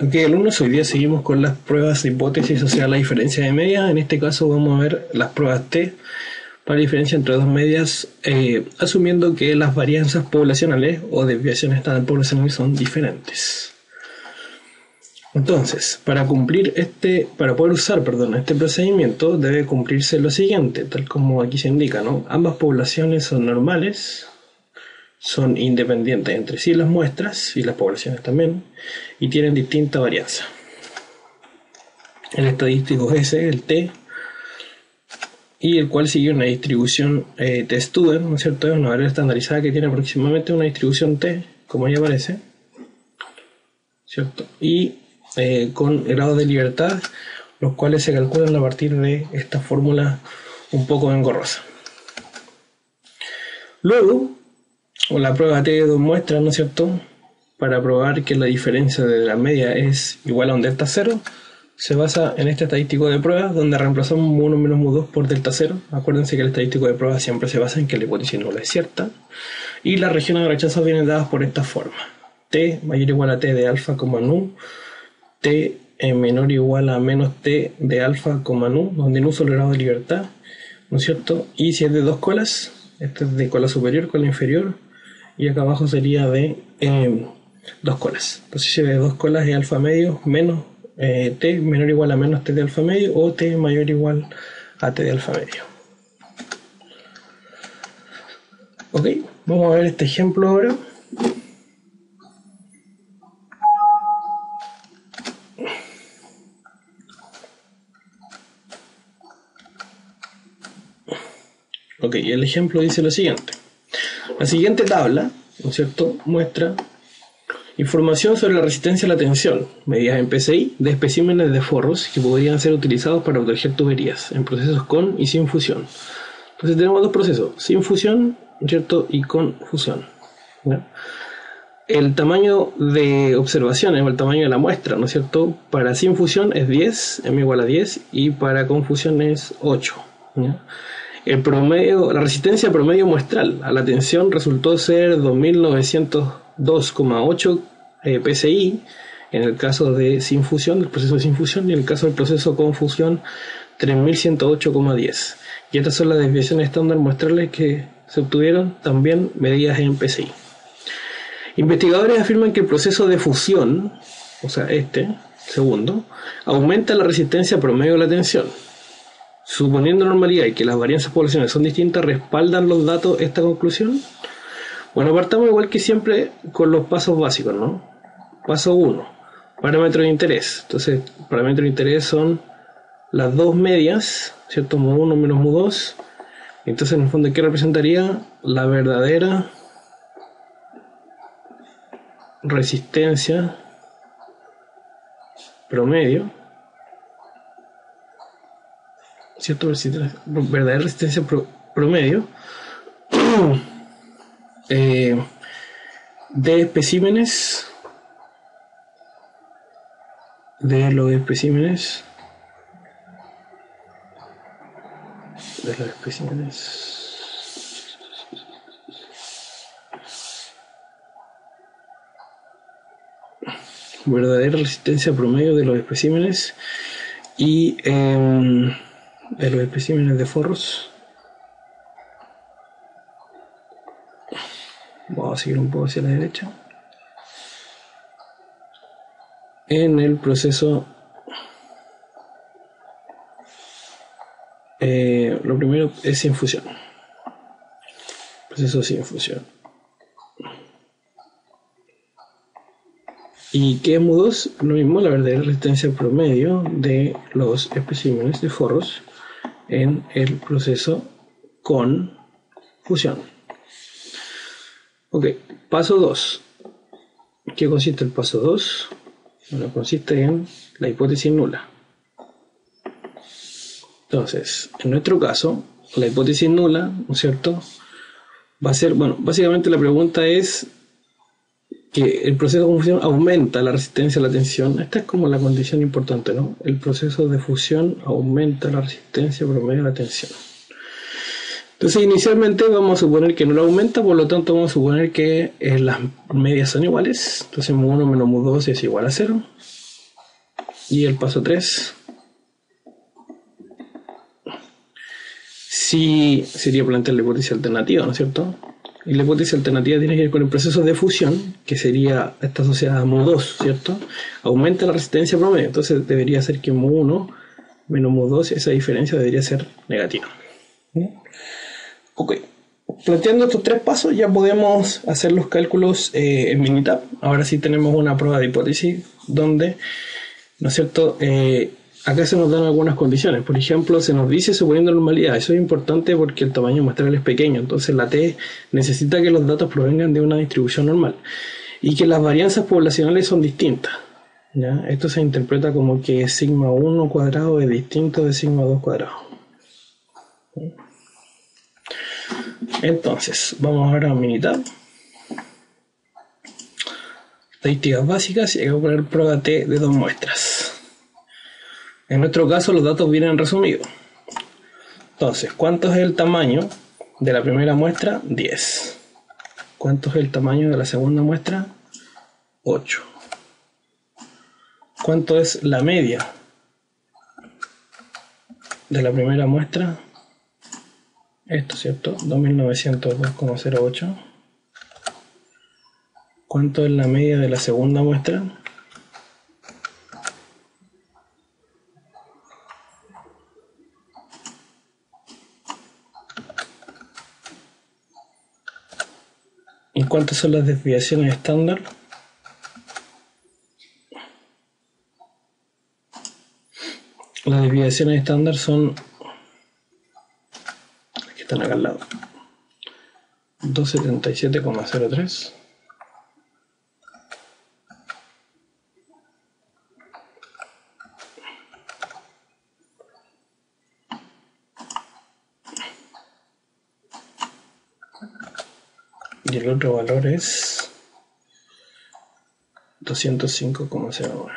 Ok, alumnos, hoy día seguimos con las pruebas de hipótesis, o sea, la diferencia de medias. En este caso vamos a ver las pruebas T para la diferencia entre dos medias, asumiendo que las varianzas poblacionales o desviaciones estándar poblacionales son diferentes. Entonces, para poder usar este procedimiento debe cumplirse lo siguiente, tal como aquí se indica, ¿no? Ambas poblaciones son normales, son independientes entre sí las muestras y las poblaciones también, y tienen distinta varianza. El estadístico es ese, el T, y el cual sigue una distribución T-student, ¿no es cierto? Es una variable estandarizada que tiene aproximadamente una distribución T, como ya aparece, ¿cierto? Y con grados de libertad, los cuales se calculan a partir de esta fórmula un poco engorrosa. Luego, la prueba T de dos muestras, ¿no es cierto? Para probar que la diferencia de la media es igual a un delta 0, se basa en este estadístico de pruebas, donde reemplazamos mu1 menos mu2 por delta 0. Acuérdense que el estadístico de pruebas siempre se basa en que la hipótesis nula es cierta. Y las regiones de rechazo vienen dadas por esta forma: T mayor o igual a T de alfa, nu, T menor o igual a menos T de alfa, nu, donde nu solo grado de libertad, ¿no es cierto? Y si es de dos colas, este es de cola superior, cola inferior, y acá abajo sería de dos colas. Entonces si es de dos colas es alfa medio menos T menor o igual a menos T de alfa medio, o T mayor o igual a T de alfa medio. Ok, vamos a ver este ejemplo ahora. Ok, el ejemplo dice lo siguiente. La siguiente tabla, ¿no es cierto?, muestra información sobre la resistencia a la tensión, medidas en PSI, de especímenes de forros que podrían ser utilizados para proteger tuberías en procesos con y sin fusión. Entonces tenemos dos procesos, sin fusión, ¿no es cierto?, y con fusión, ¿no? El tamaño de observaciones o el tamaño de la muestra, ¿no es cierto?, para sin fusión es 10, m igual a 10, y para con fusión es 8, ¿no? El promedio, la resistencia promedio muestral a la tensión resultó ser 2902,8 PSI en el caso de sin fusión, del proceso de sin fusión, y en el caso del proceso con fusión 3108,10. Y estas son las desviaciones estándar muestrales que se obtuvieron, también medidas en PSI. Investigadores afirman que el proceso de fusión, o sea segundo, aumenta la resistencia promedio de la tensión. Suponiendo normalidad y que las varianzas poblacionales son distintas, ¿respaldan los datos esta conclusión? Bueno, partamos igual que siempre con los pasos básicos, ¿no? Paso 1, parámetro de interés. Entonces, parámetro de interés son las dos medias, ¿cierto? mu1 menos mu2. Entonces, en el fondo, ¿qué representaría? La verdadera resistencia promedio, ¿cierto? Verdadera resistencia promedio de especímenes, de los especímenes verdadera resistencia promedio de los especímenes y de los especímenes de forros. Vamos a seguir un poco hacia la derecha. En el proceso, lo primero es sin fusión. Proceso sin fusión. ¿Y qué es mu2? Lo mismo, la verdadera resistencia promedio de los especímenes de forros en el proceso con fusión. Ok, paso 2. ¿Qué consiste el paso 2? Bueno, consiste en la hipótesis nula. Entonces, en nuestro caso, la hipótesis nula, ¿no es cierto?, va a ser, bueno, básicamente la pregunta es que el proceso de fusión aumenta la resistencia a la tensión. Esta es como la condición importante, ¿no? El proceso de fusión aumenta la resistencia promedio a la tensión. Entonces inicialmente vamos a suponer que no lo aumenta, por lo tanto vamos a suponer que las medias son iguales. Entonces mu1 menos mu2 es igual a 0. Y el paso 3 sí sería plantear la hipótesis alternativa, ¿no es cierto? Y la hipótesis alternativa tiene que ver con el proceso de fusión, que sería esta asociada a mu2, ¿cierto? Aumenta la resistencia promedio, entonces debería ser que mu1 menos mu2, esa diferencia debería ser negativa. Ok, planteando estos 3 pasos ya podemos hacer los cálculos en Minitab. Ahora sí tenemos una prueba de hipótesis donde, ¿no es cierto?, acá se nos dan algunas condiciones. Por ejemplo, se nos dice suponiendo normalidad. Eso es importante porque el tamaño muestral es pequeño. Entonces la T necesita que los datos provengan de una distribución normal. Y que las varianzas poblacionales son distintas, ¿ya? Esto se interpreta como que sigma 1 cuadrado es distinto de sigma 2 cuadrado. Entonces, vamos ahora a Minitab. Estadísticas básicas y hay que poner prueba T de 2 muestras. En nuestro caso los datos vienen resumidos. Entonces, ¿cuánto es el tamaño de la primera muestra? 10. ¿Cuánto es el tamaño de la segunda muestra? 8. ¿Cuánto es la media de la primera muestra? Esto, ¿cierto? 2902,08. ¿Cuánto es la media de la segunda muestra? ¿Y cuántas son las desviaciones estándar? Las desviaciones estándar son, que están acá al lado, 277,03. Y el otro valor es 205,09.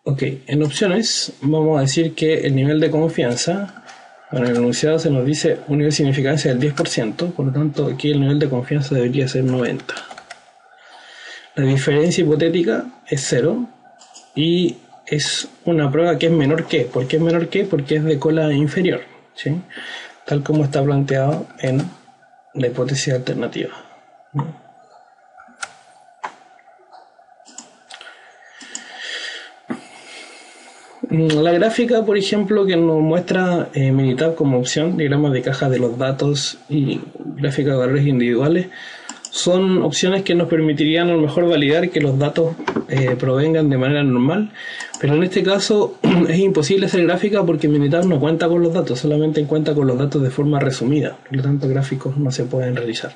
Ok, en opciones vamos a decir que el nivel de confianza, bueno, en el enunciado se nos dice un nivel de significancia del 10%, por lo tanto aquí el nivel de confianza debería ser 90. La diferencia hipotética es 0 y es una prueba que es menor que. ¿Por qué es menor que? Porque es de cola inferior, ¿sí? Tal como está planteado en la hipótesis alternativa, ¿no? La gráfica, por ejemplo, que nos muestra Minitab como opción, diagramas de caja de los datos y gráfica de valores individuales, son opciones que nos permitirían a lo mejor validar que los datos provengan de manera normal, pero en este caso es imposible hacer gráfica porque Minitab no cuenta con los datos, solamente cuenta con los datos de forma resumida, por lo tanto gráficos no se pueden realizar.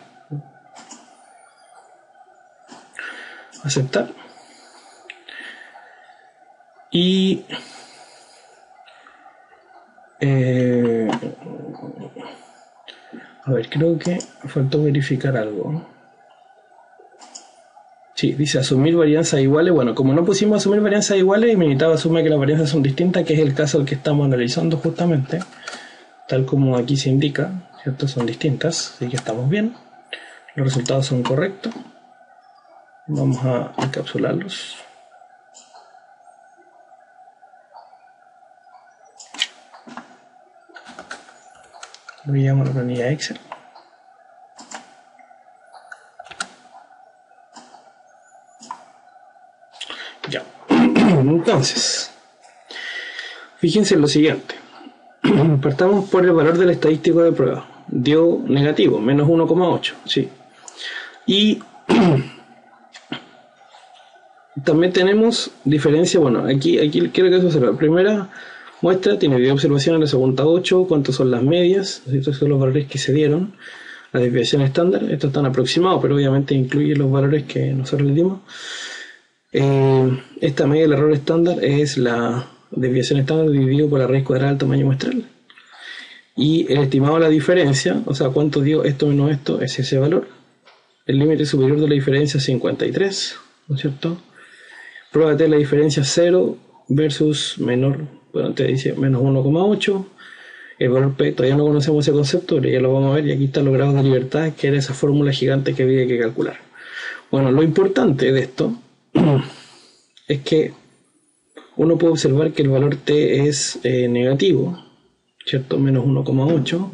Aceptar. Y a ver, creo que faltó verificar algo. Sí, dice asumir varianzas iguales. Bueno, como no pusimos asumir varianzas iguales, Minitab asume que las varianzas son distintas, que es el caso al que estamos analizando justamente, tal como aquí se indica, ¿cierto? Son distintas, así que estamos bien. Los resultados son correctos. Vamos a encapsularlos. Lo llamo a la planilla Excel. Ya. Entonces, fíjense en lo siguiente. Partamos por el valor del estadístico de prueba. Dio negativo, menos 1,8. ¿Sí? Y también tenemos diferencia. Bueno, aquí quiero que eso se vea. La primera muestra tiene 10 observaciones, la segunda 8. ¿Cuántos son las medias? Estos son los valores que se dieron. La desviación estándar, estos están aproximados, pero obviamente incluye los valores que nosotros le dimos. Esta media del error estándar es la desviación estándar dividido por la raíz cuadrada del tamaño muestral. Y el estimado de la diferencia, o sea, cuánto dio esto menos esto, es ese valor. El límite superior de la diferencia es 53, ¿no es cierto? Pruébate la diferencia 0 versus menor, bueno, te dice menos 1,8. El valor P, todavía no conocemos ese concepto, pero ya lo vamos a ver, y aquí están los grados de libertad, que era esa fórmula gigante que había que calcular. Bueno, lo importante de esto es que uno puede observar que el valor T es negativo, ¿cierto? Menos 1,8,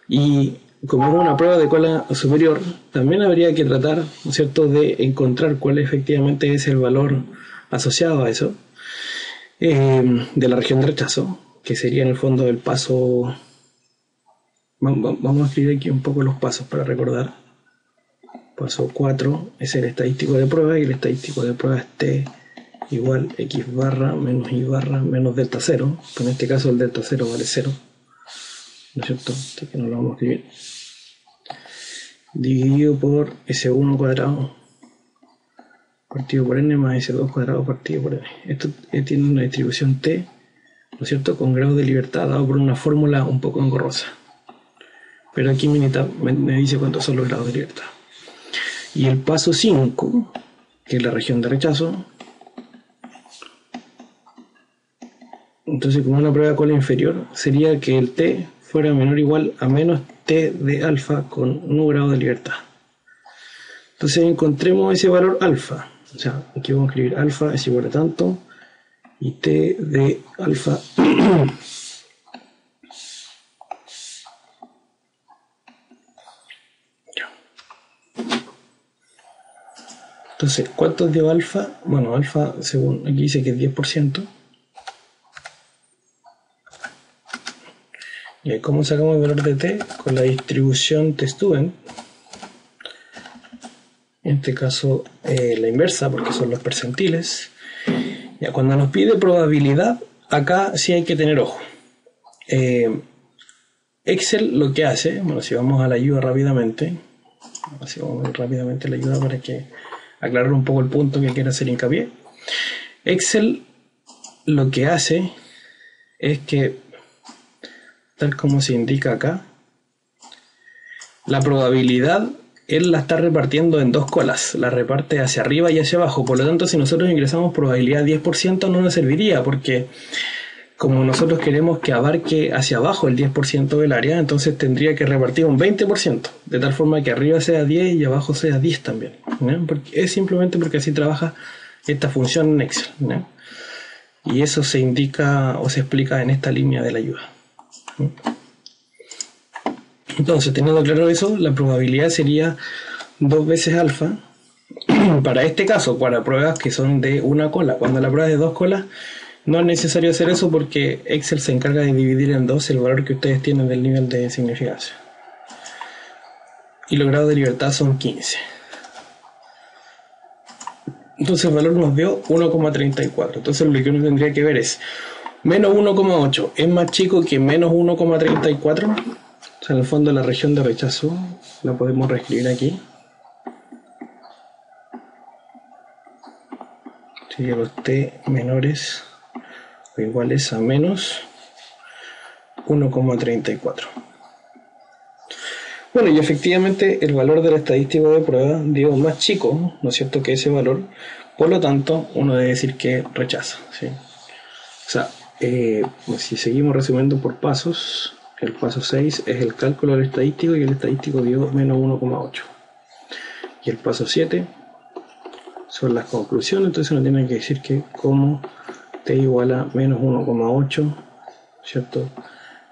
y como es una prueba de cola superior, también habría que tratar, ¿no es cierto?, de encontrar cuál efectivamente es el valor asociado a eso, de la región de rechazo, que sería en el fondo el paso. Vamos a escribir aquí un poco los pasos para recordar. Paso 4 es el estadístico de prueba, y el estadístico de prueba es T igual X barra menos Y barra menos delta 0. En este caso el delta 0 vale 0, ¿no es cierto? Así que no lo vamos a escribir. Dividido por S1 cuadrado partido por n más S2 cuadrado partido por n. Esto tiene una distribución T, ¿no es cierto?, con grado de libertad dado por una fórmula un poco engorrosa. Pero aquí me dice cuántos son los grados de libertad. Y el paso 5, que es la región de rechazo, entonces como una prueba de cola inferior, sería que el T fuera menor o igual a menos T de alfa con 1 grado de libertad. Entonces encontremos ese valor alfa. O sea, aquí vamos a escribir alfa es igual a tanto, y T de alfa entonces, ¿cuánto dio alfa? Bueno, alfa, según aquí dice que es 10%. ¿Y cómo sacamos el valor de T? Con la distribución T-student. En este caso, la inversa, porque son los percentiles. Ya, cuando nos pide probabilidad, acá sí hay que tener ojo. Excel lo que hace, bueno, si vamos a la ayuda rápidamente, así vamos a ver rápidamente la ayuda para que aclarar un poco el punto que quiero hacer hincapié. Excel lo que hace es que, tal como se indica acá, la probabilidad él la está repartiendo en dos colas, la reparte hacia arriba y hacia abajo. Por lo tanto, si nosotros ingresamos probabilidad 10%, no nos serviría, porque como nosotros queremos que abarque hacia abajo el 10% del área, entonces tendría que repartir un 20%, de tal forma que arriba sea 10 y abajo sea 10 también, ¿no? Porque es simplemente porque así trabaja esta función en Excel, ¿no? Y eso se indica o se explica en esta línea de la ayuda, ¿no? Entonces, teniendo claro eso, la probabilidad sería 2 veces alfa. Para este caso, para pruebas que son de una cola. Cuando la prueba es de 2 colas, no es necesario hacer eso, porque Excel se encarga de dividir en 2 el valor que ustedes tienen del nivel de significancia. Y los grados de libertad son 15. Entonces el valor nos dio 1,34. Entonces lo que uno tendría que ver es menos 1,8 es más chico que menos 1,34. O sea, en el fondo la región de rechazo la podemos reescribir aquí. Sería los T menores o iguales a menos 1,34. Bueno, y efectivamente el valor del estadístico de prueba dio más chico, ¿no es cierto?, que ese valor. Por lo tanto, uno debe decir que rechaza, ¿sí? O sea, si seguimos resumiendo por pasos, el paso 6 es el cálculo del estadístico, y el estadístico dio menos 1,8. Y el paso 7 son las conclusiones. Entonces uno tiene que decir que como T igual a menos 1,8, ¿cierto?,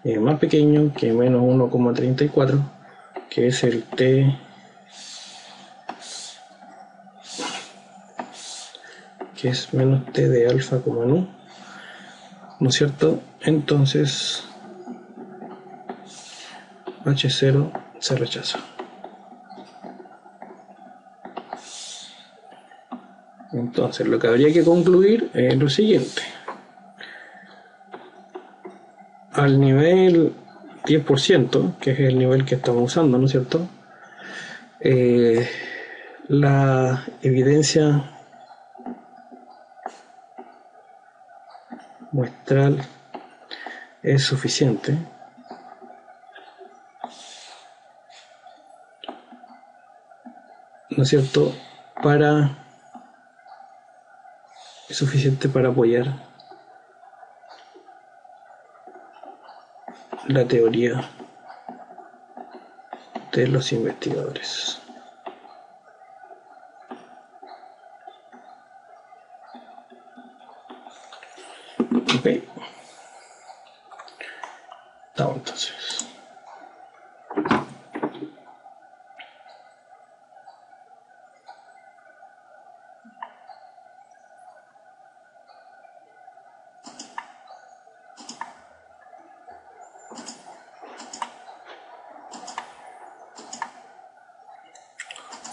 es más pequeño que menos 1,34, que es el T que es menos T de alfa como nu, ¿no es cierto? Entonces H0 se rechaza. Entonces lo que habría que concluir es lo siguiente: al nivel 10%, que es el nivel que estamos usando, ¿no es cierto?, la evidencia muestral es suficiente ¿no es cierto?, es suficiente para apoyar la teoría de los investigadores. Ok. Estamos entonces.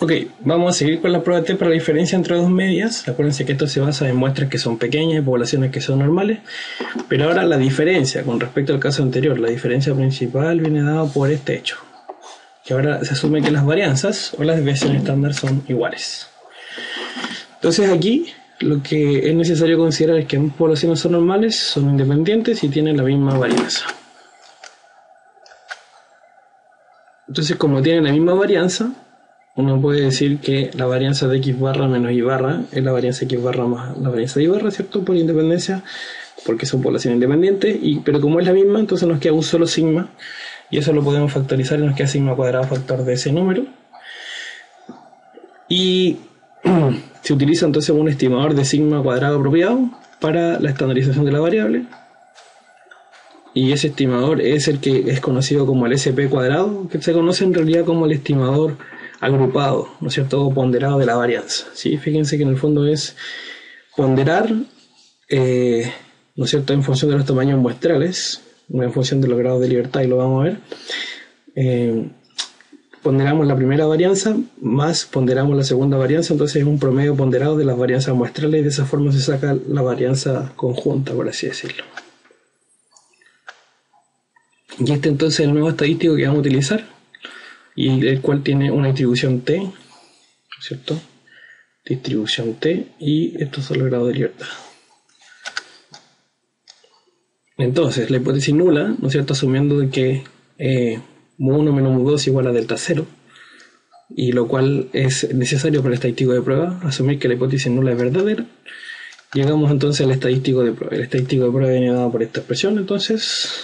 Ok, vamos a seguir con la prueba T para la diferencia entre dos medias. Acuérdense que esto se basa en muestras que son pequeñas y poblaciones que son normales. Pero ahora la diferencia con respecto al caso anterior, la diferencia principal viene dada por este hecho. Que ahora se asume que las varianzas o las desviaciones estándar son iguales. Entonces aquí lo que es necesario considerar es que ambas poblaciones son normales, son independientes y tienen la misma varianza. Entonces como tienen la misma varianza, uno puede decir que la varianza de x barra menos y barra es la varianza de x barra más la varianza de y barra, ¿cierto? Por independencia, porque son poblaciones independientes, pero como es la misma, entonces nos queda un solo sigma, y eso lo podemos factorizar y nos queda sigma cuadrado factor de ese número. Y se utiliza entonces un estimador de sigma cuadrado apropiado para la estandarización de la variable. Y ese estimador es el que es conocido como el SP cuadrado, que se conoce en realidad como el estimador agrupado, ¿no es cierto? O ponderado de la varianza, ¿sí? Fíjense que en el fondo es ponderar, ¿no es cierto?, en función de los tamaños muestrales, no en función de los grados de libertad, y lo vamos a ver. Ponderamos la primera varianza más ponderamos la segunda varianza, entonces es un promedio ponderado de las varianzas muestrales y de esa forma se saca la varianza conjunta, por así decirlo. Y este entonces es el nuevo estadístico que vamos a utilizar y el cual tiene una distribución T, ¿no es cierto? Distribución T, y estos son los grados de libertad. Entonces la hipótesis nula, ¿no es cierto?, asumiendo de que mu1 menos mu2 es igual a delta 0, y lo cual es necesario para el estadístico de prueba, asumir que la hipótesis nula es verdadera. Llegamos entonces al estadístico de prueba. El estadístico de prueba viene dado por esta expresión, entonces,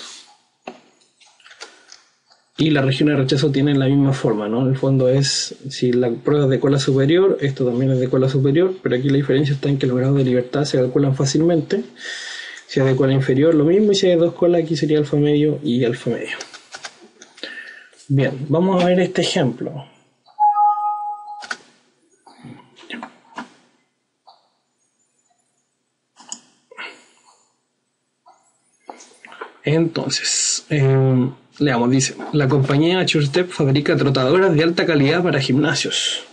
y la región de rechazo tiene la misma forma, ¿no? En el fondo es, si la prueba es de cola superior, esto también es de cola superior, pero aquí la diferencia está en que los grados de libertad se calculan fácilmente. Si es de cola inferior, lo mismo, y si hay dos colas, aquí sería alfa medio y alfa medio. Bien, vamos a ver este ejemplo. Entonces, leamos, dice: la compañía SureStep fabrica trotadoras de alta calidad para gimnasios.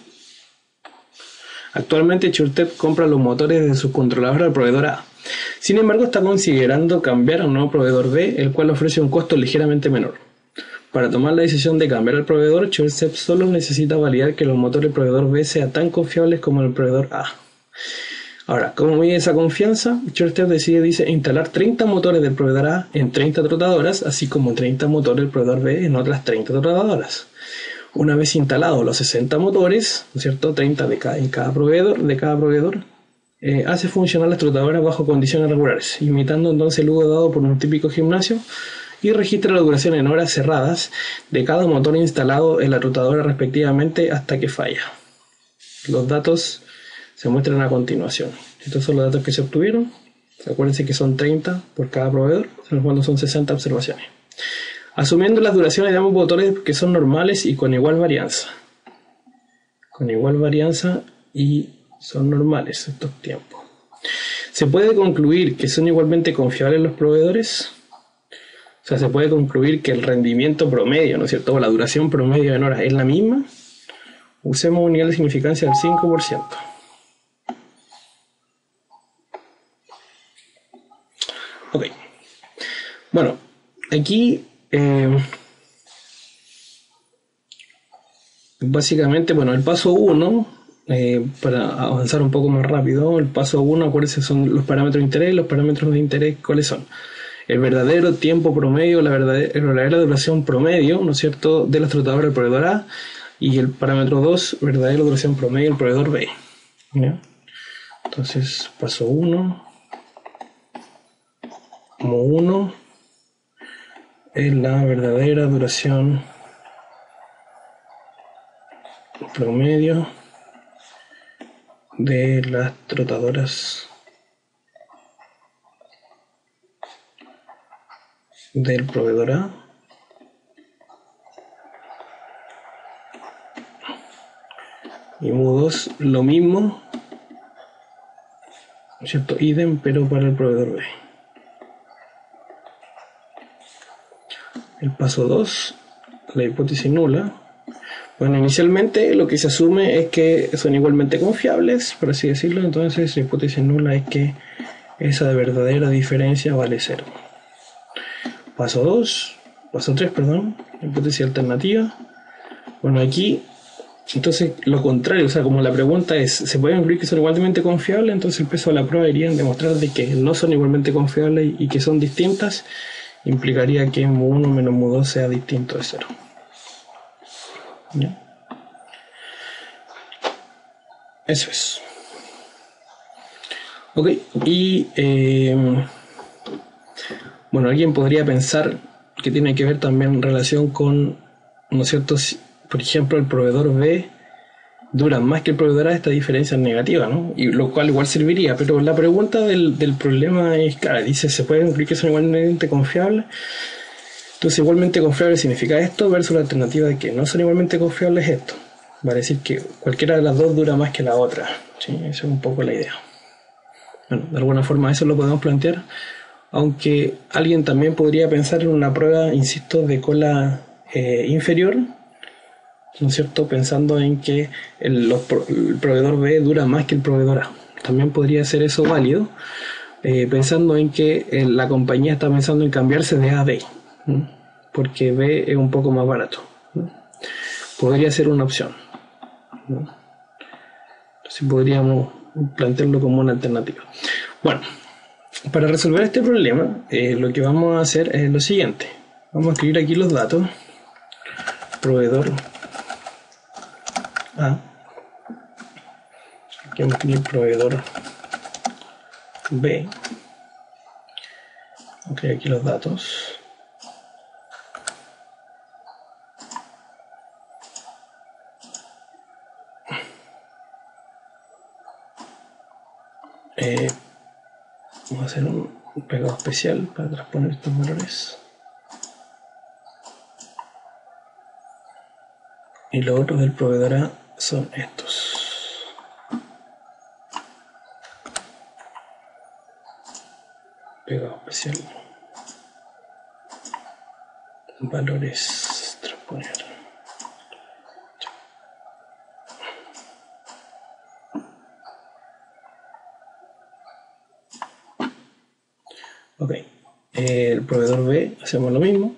Actualmente SureStep compra los motores de su controlador al proveedor A. Sin embargo, está considerando cambiar a un nuevo proveedor B, el cual ofrece un costo ligeramente menor. Para tomar la decisión de cambiar al proveedor, SureStep solo necesita validar que los motores del proveedor B sean tan confiables como el proveedor A. Ahora, ¿cómo mide esa confianza? SureStep dice instalar 30 motores del proveedor A en 30 trotadoras, así como 30 motores del proveedor B en otras 30 trotadoras. Una vez instalados los 60 motores, ¿no es cierto?, 30 de cada proveedor, hace funcionar las trotadoras bajo condiciones regulares, imitando entonces el uso dado por un típico gimnasio, y registra la duración en horas cerradas de cada motor instalado en la trotadora respectivamente hasta que falla. Los datos se muestran a continuación. Estos son los datos que se obtuvieron. Acuérdense que son 30 por cada proveedor, en el fondo son 60 observaciones. Asumiendo las duraciones de ambos motores que son normales y con igual varianza. Con igual varianza y son normales estos tiempos. ¿Se puede concluir que son igualmente confiables los proveedores? O sea, se puede concluir que el rendimiento promedio, ¿no es cierto?, o la duración promedio en horas es la misma. Usemos un nivel de significancia del 5%. Ok. Bueno, aquí básicamente, bueno, el paso 1, para avanzar un poco más rápido, el paso 1, acuérdense, son los parámetros de interés. Los parámetros de interés, ¿cuáles son? El verdadero tiempo promedio, la verdadera duración promedio, ¿no es cierto?, de las trotadoras del proveedor A, y el parámetro 2, verdadera duración promedio del proveedor B. ¿Ya? Entonces, paso 1, como 1, es la verdadera duración promedio de las trotadoras del proveedor A y mu2 lo mismo, ¿cierto? Idem, pero para el proveedor B. El paso 2, la hipótesis nula. Bueno, inicialmente lo que se asume es que son igualmente confiables, por así decirlo. Entonces la hipótesis nula es que esa verdadera diferencia vale 0. Paso 2, paso 3, perdón, hipótesis alternativa. Bueno, aquí, entonces lo contrario, o sea, como la pregunta es, ¿se puede concluir que son igualmente confiables? Entonces el peso de la prueba iría en demostrar de que no son igualmente confiables y que son distintas. Implicaría que mu1 menos mu2 sea distinto de 0. ¿Ya? Eso es. Ok, y bueno, alguien podría pensar que tiene que ver también en relación con, ¿no es cierto? Si, por ejemplo, el proveedor B dura más que el proveedor A, esta diferencia es negativa, ¿no? Y lo cual igual serviría, pero la pregunta del problema es, claro, dice, ¿se puede concluir que son igualmente confiables? Entonces, igualmente confiable significa esto, versus la alternativa de que no son igualmente confiables es esto. Va a decir que cualquiera de las dos dura más que la otra, ¿sí? Esa es un poco la idea. Bueno, de alguna forma eso lo podemos plantear, aunque alguien también podría pensar en una prueba, insisto, de cola inferior, ¿no es cierto? Pensando en que el proveedor B dura más que el proveedor A. También podría ser eso válido, pensando en que la compañía está pensando en cambiarse de A a B, ¿no? Porque B es un poco más barato, ¿no? Podría ser una opción, ¿no? Entonces podríamos plantearlo como una alternativa. Bueno, para resolver este problema, lo que vamos a hacer es lo siguiente. Vamos a escribir aquí los datos. Proveedor A. Aquí vamos a escribir proveedor B. Ok, aquí los datos. Vamos a hacer un pegado especial para transponer estos valores. Y los otros del proveedor A son estos. Pegado especial. Valores transponer. Ok, el proveedor B hacemos lo mismo.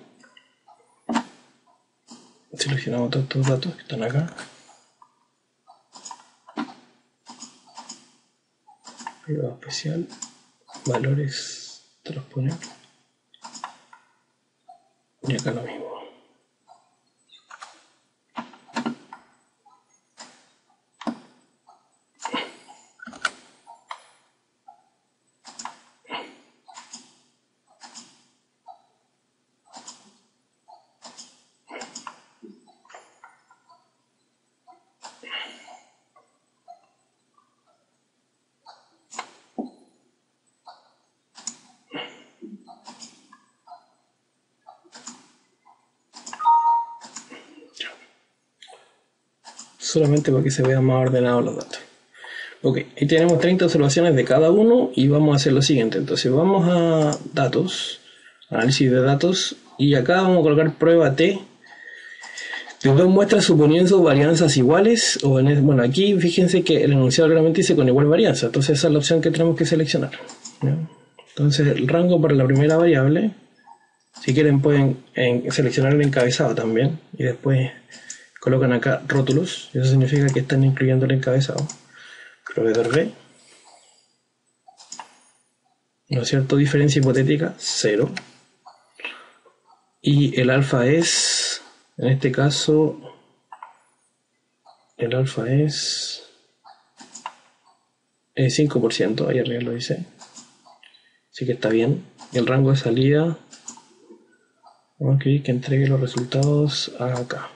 Seleccionamos todos estos datos que están acá. Pegado especial, valores transponer. Y acá lo mismo. Solamente para que se vean más ordenados los datos. Ok, ahí tenemos 30 observaciones de cada uno y vamos a hacer lo siguiente. Entonces vamos a datos, análisis de datos, y acá vamos a colocar prueba T de dos muestras suponiendo varianzas iguales. Bueno, aquí fíjense que el enunciado claramente dice con igual varianza, entonces esa es la opción que tenemos que seleccionar, ¿no? Entonces el rango para la primera variable, si quieren pueden seleccionar el encabezado también y después colocan acá rótulos, eso significa que están incluyendo el encabezado. Proveedor B, ¿no es cierto? Diferencia hipotética 0, y el alfa es, en este caso el alfa es 5%, ahí arriba lo dice, así que está bien. El rango de salida Vamos a escribir que entregue los resultados acá.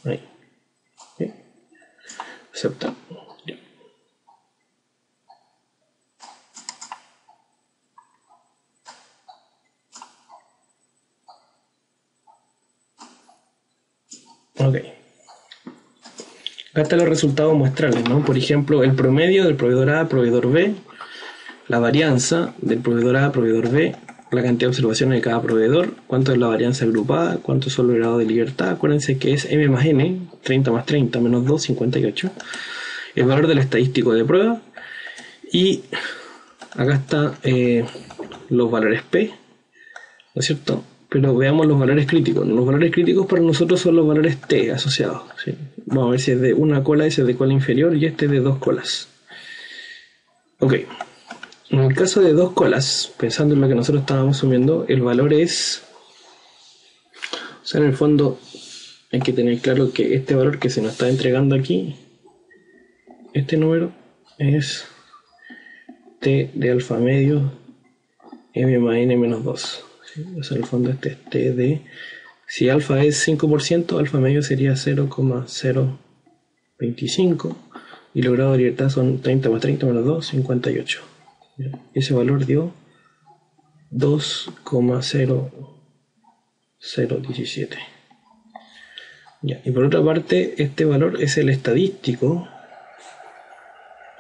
Ahí. ¿Sí? Acepta. Ya. Ok. Acá están los resultados muestrales, ¿no? Por ejemplo, el promedio del proveedor A, proveedor B, la varianza del proveedor A, proveedor B, la cantidad de observaciones de cada proveedor, cuánto es la varianza agrupada, cuánto son los grados de libertad. Acuérdense que es M más N, 30 más 30 menos 2, 58. El valor del estadístico de prueba. Y acá están los valores P, ¿no es cierto? Pero veamos los valores críticos. Los valores críticos para nosotros son los valores T asociados, ¿sí? Vamos a ver si es de una cola, ese es de cola inferior y este es de dos colas. Ok. En el caso de dos colas, pensando en lo que nosotros estábamos asumiendo, el valor es... O sea, en el fondo hay que tener claro que este valor que se nos está entregando aquí, este número, es T de alfa medio M más N menos 2. ¿Sí? O sea, en el fondo este es T de... Si alfa es 5%, alfa medio sería 0,025 y los grados de libertad son 30 más 30 menos 2, 58. Ese valor dio 2,0017. Y por otra parte, este valor es el estadístico.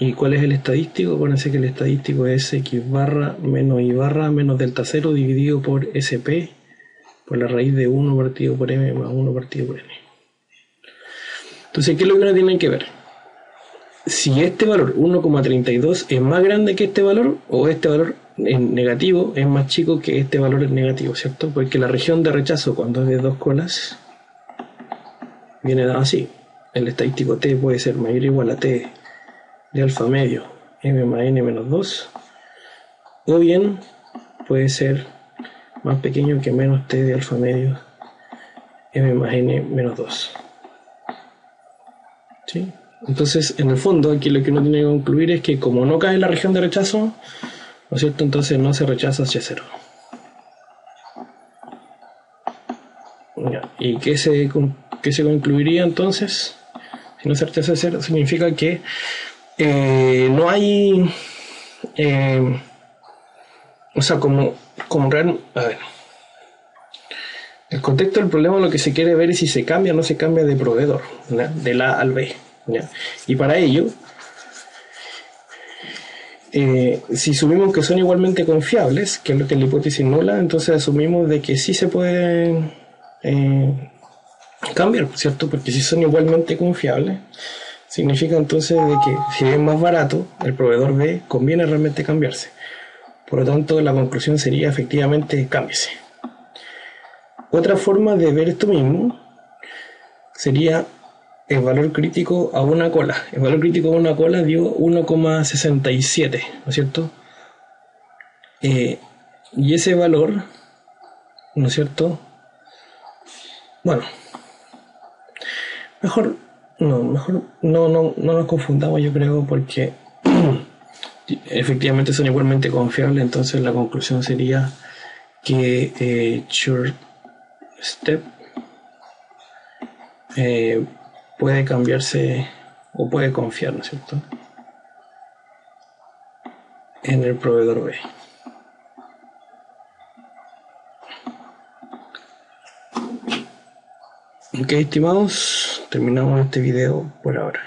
¿Y cuál es el estadístico? Acuérdense que el estadístico es X barra menos Y barra menos delta 0 dividido por SP por la raíz de 1 partido por M más 1 partido por N. Entonces, ¿qué es lo que uno tiene que ver? Si este valor 1,32 es más grande que este valor, o este valor en negativo es más chico que este valor en negativo, ¿cierto? Porque la región de rechazo cuando es de dos colas viene dado así. El estadístico T puede ser mayor o igual a T de alfa medio M más N menos 2, o bien puede ser más pequeño que menos T de alfa medio M más N menos 2. ¿Sí? Entonces, en el fondo, aquí lo que uno tiene que concluir es que como no cae en la región de rechazo, ¿no es cierto? Entonces no se rechaza H0. Ya. ¿Y qué se concluiría entonces? Si no se rechaza H0, significa que no hay... o sea, como real... A ver... El contexto del problema lo que se quiere ver es si se cambia o no se cambia de proveedor, ¿no? Del A al B, ¿no? Y para ello, si asumimos que son igualmente confiables, que es lo que es la hipótesis nula, entonces asumimos de que sí se puede cambiar, ¿cierto? Porque si son igualmente confiables, significa entonces de que si es más barato, el proveedor B conviene realmente cambiarse. Por lo tanto, la conclusión sería efectivamente cámbiese. Otra forma de ver esto mismo sería el valor crítico a una cola. El valor crítico a una cola dio 1,67, ¿no es cierto? Y ese valor, ¿no es cierto? Bueno, mejor no nos confundamos, yo creo, porque efectivamente son igualmente confiables. Entonces la conclusión sería que short step puede cambiarse o puede confiar, ¿no es cierto?, en el proveedor B. Ok, estimados, terminamos este video por ahora.